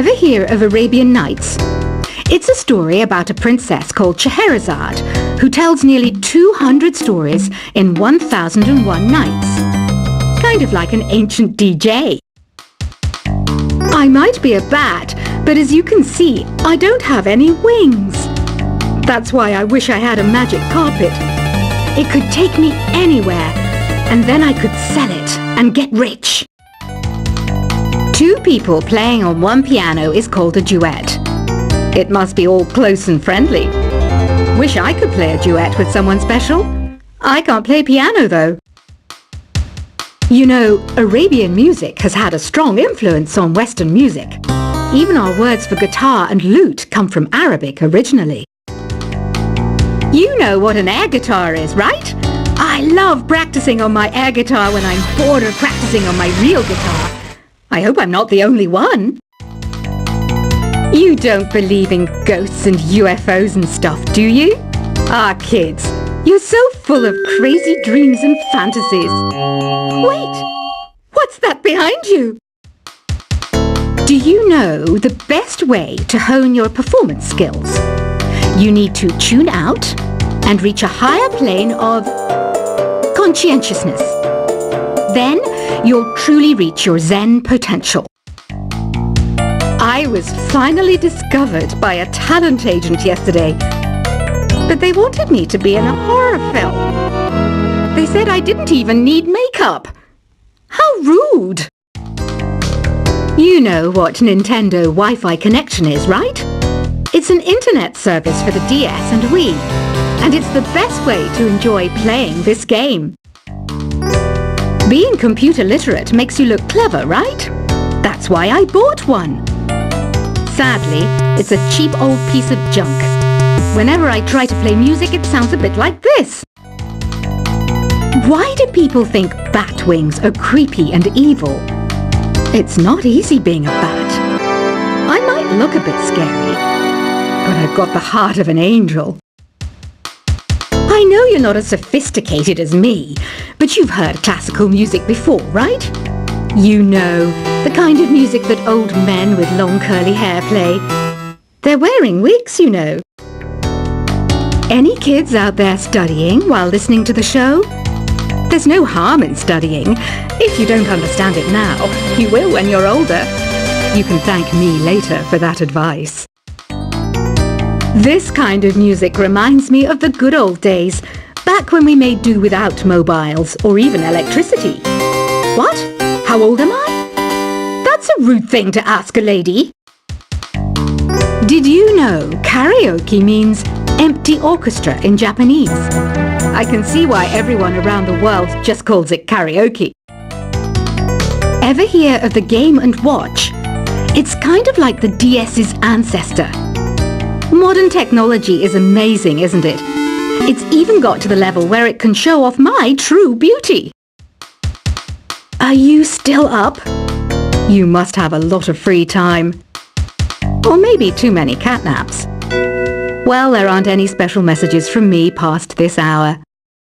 Ever hear of Arabian Nights? It's a story about a princess called Scheherazade who tells nearly 200 stories in 1001 nights. Kind of like an ancient DJ. I might be a bat, but as you can see, I don't have any wings. That's why I wish I had a magic carpet. It could take me anywhere, and then I could sell it and get rich. Two people playing on one piano is called a duet. It must be all close and friendly. Wish I could play a duet with someone special. I can't play piano though. You know, Arabian music has had a strong influence on Western music. Even our words for guitar and lute come from Arabic originally. You know what an air guitar is, right? I love practicing on my air guitar when I'm bored of practicing on my real guitar. I hope I'm not the only one. You don't believe in ghosts and UFOs and stuff, do you? Ah, kids, you're so full of crazy dreams and fantasies. Wait, what's that behind you? Do you know the best way to hone your performance skills? You need to tune out and reach a higher plane of conscientiousness. Then you'll truly reach your Zen potential. I was finally discovered by a talent agent yesterday, but they wanted me to be in a horror film. They said I didn't even need makeup. How rude! You know what Nintendo Wi-Fi connection is, right? It's an internet service for the DS and Wii, and it's the best way to enjoy playing this game. Being computer literate makes you look clever, right? That's why I bought one. Sadly, it's a cheap old piece of junk. Whenever I try to play music, it sounds a bit like this. Why do people think bat wings are creepy and evil? It's not easy being a bat. I might look a bit scary, but I've got the heart of an angel. I know you're not as sophisticated as me, but you've heard classical music before, right? You know, the kind of music that old men with long curly hair play. They're wearing wigs, you know. Any kids out there studying while listening to the show? There's no harm in studying. If you don't understand it now, you will when you're older. You can thank me later for that advice. This kind of music reminds me of the good old days, back when we made do without mobiles or even electricity. What? How old am I? That's a rude thing to ask a lady. Did you know karaoke means empty orchestra in Japanese? I can see why everyone around the world just calls it karaoke. Ever hear of the Game & Watch? It's kind of like the DS's ancestor. Modern technology is amazing, isn't it? It's even got to the level where it can show off my true beauty. Are you still up? You must have a lot of free time. Or maybe too many catnaps. Well, there aren't any special messages from me past this hour.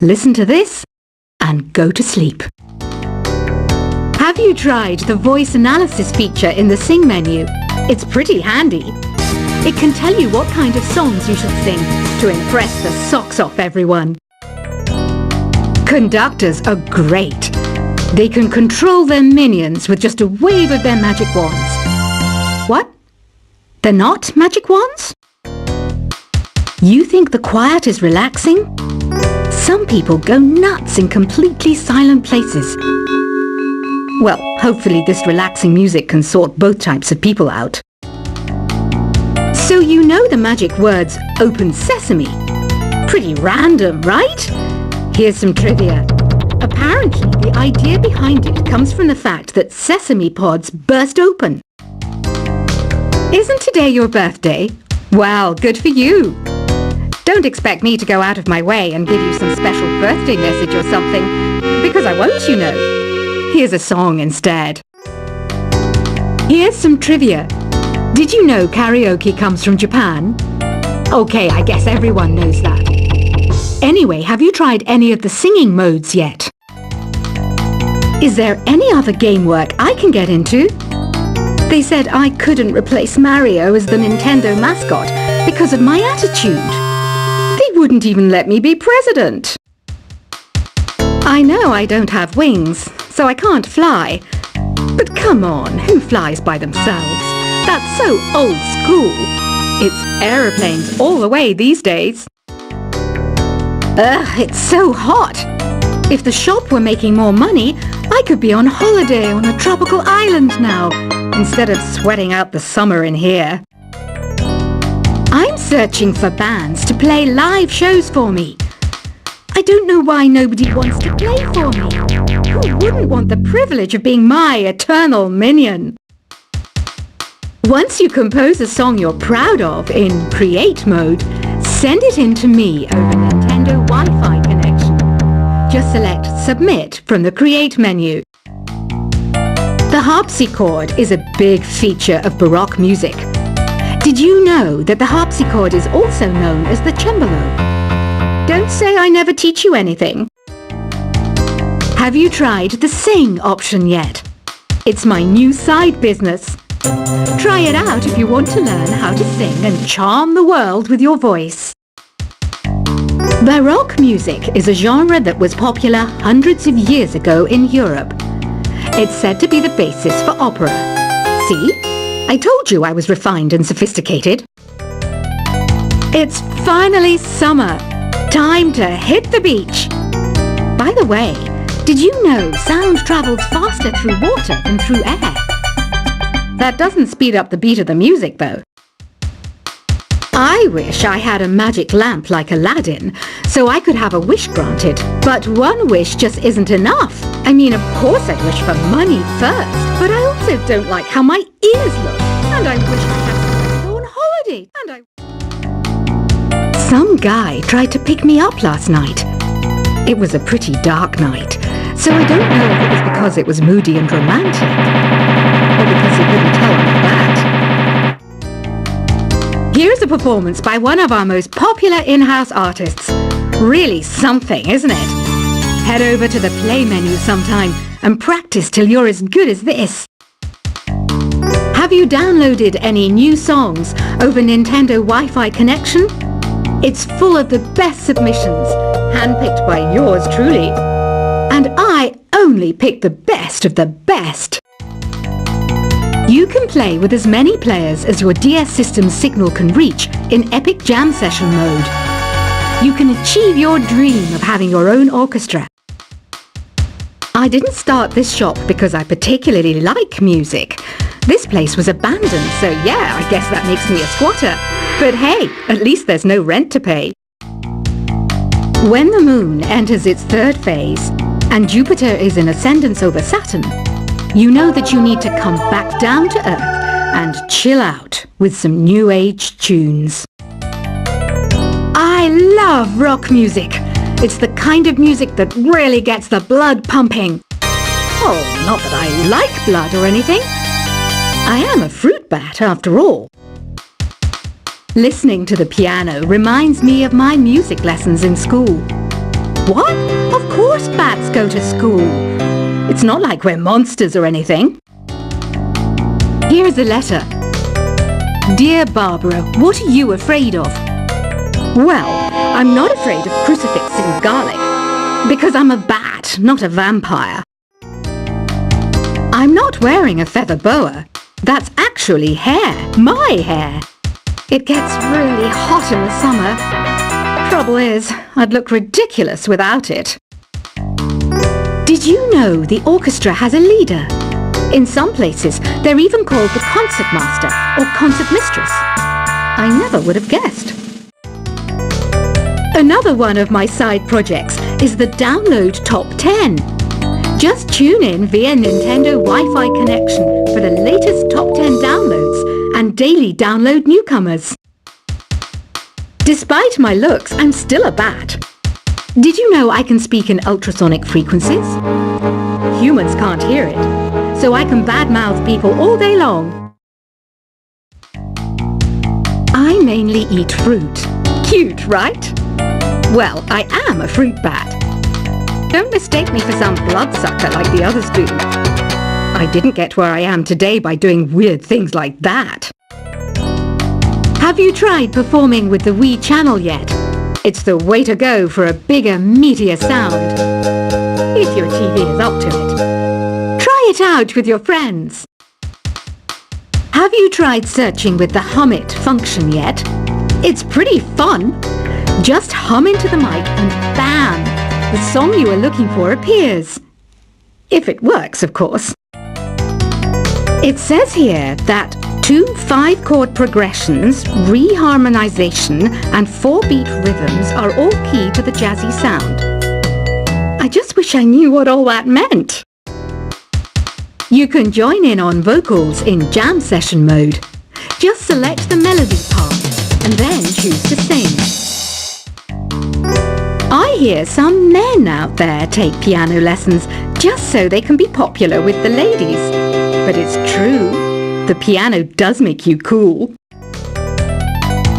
Listen to this and go to sleep. Have you tried the voice analysis feature in the Sing menu? It's pretty handy. It can tell you what kind of songs you should sing to impress the socks off everyone. Conductors are great. They can control their minions with just a wave of their magic wands. What? They're not magic wands? You think the quiet is relaxing? Some people go nuts in completely silent places. Well, hopefully this relaxing music can sort both types of people out. So you know the magic words "Open Sesame." Pretty random, right? Here's some trivia. Apparently, the idea behind it comes from the fact that sesame pods burst open. Isn't today your birthday? Well, good for you. Don't expect me to go out of my way and give you some special birthday message or something, because I won't, you know. Here's a song instead. Here's some trivia. Did you know karaoke comes from Japan? Okay, I guess everyone knows that. Anyway, have you tried any of the singing modes yet? Is there any other game work I can get into? They said I couldn't replace Mario as the Nintendo mascot because of my attitude. They wouldn't even let me be president. I know I don't have wings, so I can't fly. But come on, who flies by themselves? That's so old school. It's aeroplanes all the way these days. Ugh, it's so hot. If the shop were making more money, I could be on holiday on a tropical island now, instead of sweating out the summer in here. I'm searching for bands to play live shows for me. I don't know why nobody wants to play for me. Who wouldn't want the privilege of being my eternal minion? Once you compose a song you're proud of in create mode, send it in to me over Nintendo Wi-Fi connection. Just select Submit from the Create menu. The harpsichord is a big feature of Baroque music. Did you know that the harpsichord is also known as the cembalo? Don't say I never teach you anything. Have you tried the Sing option yet? It's my new side business. Try it out if you want to learn how to sing and charm the world with your voice. Baroque music is a genre that was popular hundreds of years ago in Europe. It's said to be the basis for opera. See? I told you I was refined and sophisticated. It's finally summer. Time to hit the beach. By the way, did you know sound travels faster through water than through air? That doesn't speed up the beat of the music, though. I wish I had a magic lamp like Aladdin, so I could have a wish granted. But one wish just isn't enough. I mean, of course I'd wish for money first, but I also don't like how my ears look. And I wish I had somewhere to go on holiday. Some guy tried to pick me up last night. It was a pretty dark night, so I don't know if it was because it was moody and romantic, or because he couldn't tell I'm bad. Here's a performance by one of our most popular in-house artists. Really something, isn't it? Head over to the play menu sometime and practice till you're as good as this. Have you downloaded any new songs over Nintendo Wi-Fi connection? It's full of the best submissions, handpicked by yours truly. And I only pick the best of the best. You can play with as many players as your DS system's signal can reach in Epic Jam Session mode. You can achieve your dream of having your own orchestra. I didn't start this shop because I particularly like music. This place was abandoned, so yeah, I guess that makes me a squatter. But hey, at least there's no rent to pay. When the moon enters its third phase and Jupiter is in ascendance over Saturn, you know that you need to come back down to Earth and chill out with some new age tunes. I love rock music. It's the kind of music that really gets the blood pumping. Oh, not that I like blood or anything. I am a fruit bat after all. Listening to the piano reminds me of my music lessons in school. What? Of course bats go to school. It's not like we're monsters or anything. Here's a letter. Dear Barbara, what are you afraid of? Well, I'm not afraid of crucifix and garlic, because I'm a bat, not a vampire. I'm not wearing a feather boa. That's actually hair, my hair. It gets really hot in the summer. Trouble is, I'd look ridiculous without it. Did you know the orchestra has a leader? In some places, they're even called the concert master or concert mistress. I never would have guessed. Another one of my side projects is the Download Top 10. Just tune in via Nintendo Wi-Fi connection for the latest Top 10 downloads and daily download newcomers. Despite my looks, I'm still a bat. Did you know I can speak in ultrasonic frequencies? Humans can't hear it, so I can badmouth people all day long. I mainly eat fruit. Cute, right? Well, I am a fruit bat. Don't mistake me for some bloodsucker like the others do. I didn't get where I am today by doing weird things like that. Have you tried performing with the Wii channel yet? It's the way to go for a bigger, meatier sound. If your TV is up to it. Try it out with your friends. Have you tried searching with the Hum It function yet? It's pretty fun. Just hum into the mic and bam! The song you are looking for appears. If it works, of course. It says here that 2 5-chord progressions, reharmonization and 4-beat rhythms are all key to the jazzy sound. I just wish I knew what all that meant. You can join in on vocals in jam session mode. Just select the melody part and then choose to sing. I hear some men out there take piano lessons just so they can be popular with the ladies. But it's true, the piano does make you cool.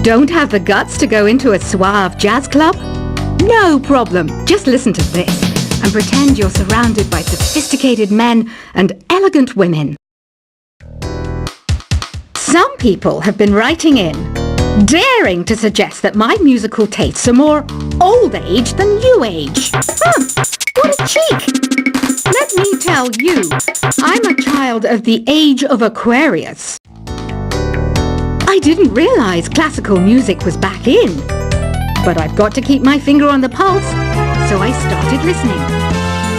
Don't have the guts to go into a suave jazz club? No problem, just listen to this and pretend you're surrounded by sophisticated men and elegant women. Some people have been writing in, daring to suggest that my musical tastes are more old age than new age. What a cheek! Let me tell you, I'm a child of the age of Aquarius. I didn't realize classical music was back in, but I've got to keep my finger on the pulse, so I started listening.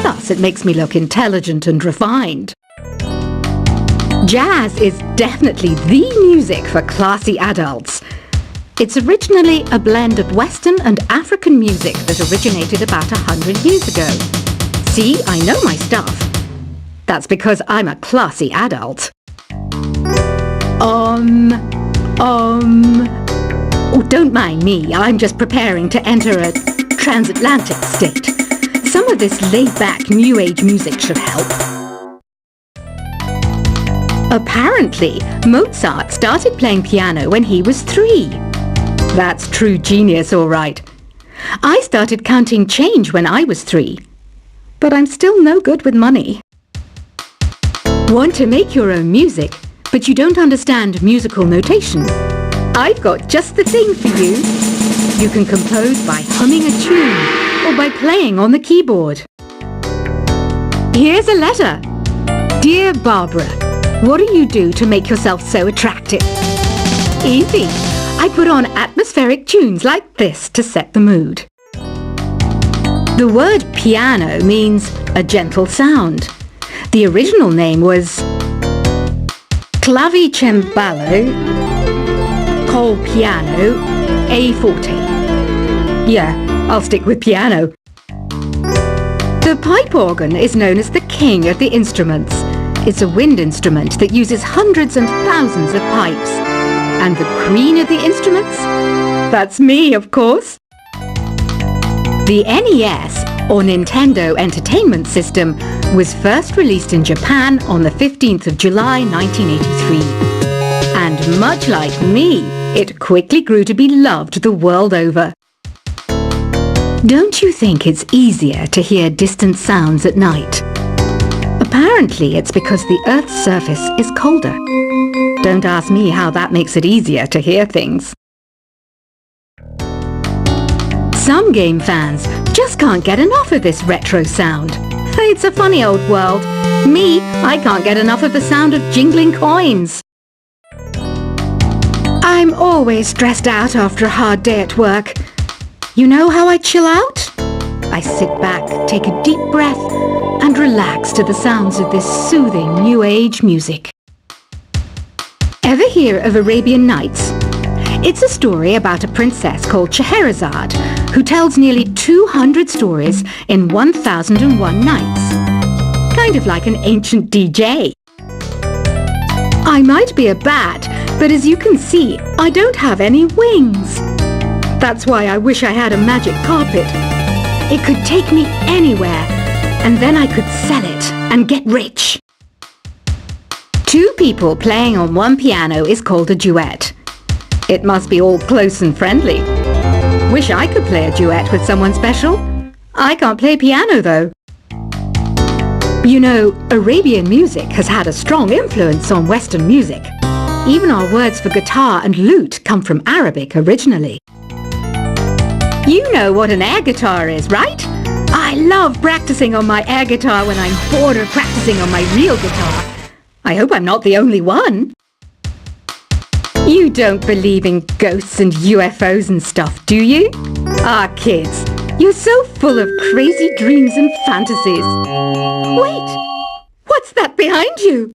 Thus, it makes me look intelligent and refined. Jazz is definitely the music for classy adults. It's originally a blend of Western and African music that originated about 100 years ago. See, I know my stuff. That's because I'm a classy adult. Oh, don't mind me. I'm just preparing to enter a transatlantic state. Some of this laid-back New Age music should help. Apparently, Mozart started playing piano when he was 3. That's true genius, all right. I started counting change when I was 3. But I'm still no good with money. Want to make your own music, but you don't understand musical notation? I've got just the thing for you. You can compose by humming a tune or by playing on the keyboard. Here's a letter. Dear Barbara, what do you do to make yourself so attractive? Easy. I put on atmospheric tunes like this to set the mood. The word piano means a gentle sound. The original name was clavicembalo col piano a forte. Yeah, I'll stick with piano. The pipe organ is known as the king of the instruments. It's a wind instrument that uses hundreds and thousands of pipes. And the queen of the instruments? That's me, of course. The NES, or Nintendo Entertainment System, was first released in Japan on the 15th of July 1983. And much like me, it quickly grew to be loved the world over. Don't you think it's easier to hear distant sounds at night? Apparently it's because the Earth's surface is colder. Don't ask me how that makes it easier to hear things. Some game fans just can't get enough of this retro sound. It's a funny old world. Me, I can't get enough of the sound of jingling coins. I'm always stressed out after a hard day at work. You know how I chill out? I sit back, take a deep breath, and relax to the sounds of this soothing New Age music. Ever hear of Arabian Nights? It's a story about a princess called Scheherazade who tells nearly 200 stories in 1001 nights. Kind of like an ancient DJ. I might be a bat, but as you can see, I don't have any wings. That's why I wish I had a magic carpet. It could take me anywhere, and then I could sell it and get rich. 2 people playing on one piano is called a duet. It must be all close and friendly. Wish I could play a duet with someone special. I can't play piano though. You know, Arabian music has had a strong influence on Western music. Even our words for guitar and lute come from Arabic originally. You know what an air guitar is, right? I love practicing on my air guitar when I'm bored of practicing on my real guitar. I hope I'm not the only one. You don't believe in ghosts and UFOs and stuff, do you? Ah, kids, you're so full of crazy dreams and fantasies. Wait, what's that behind you?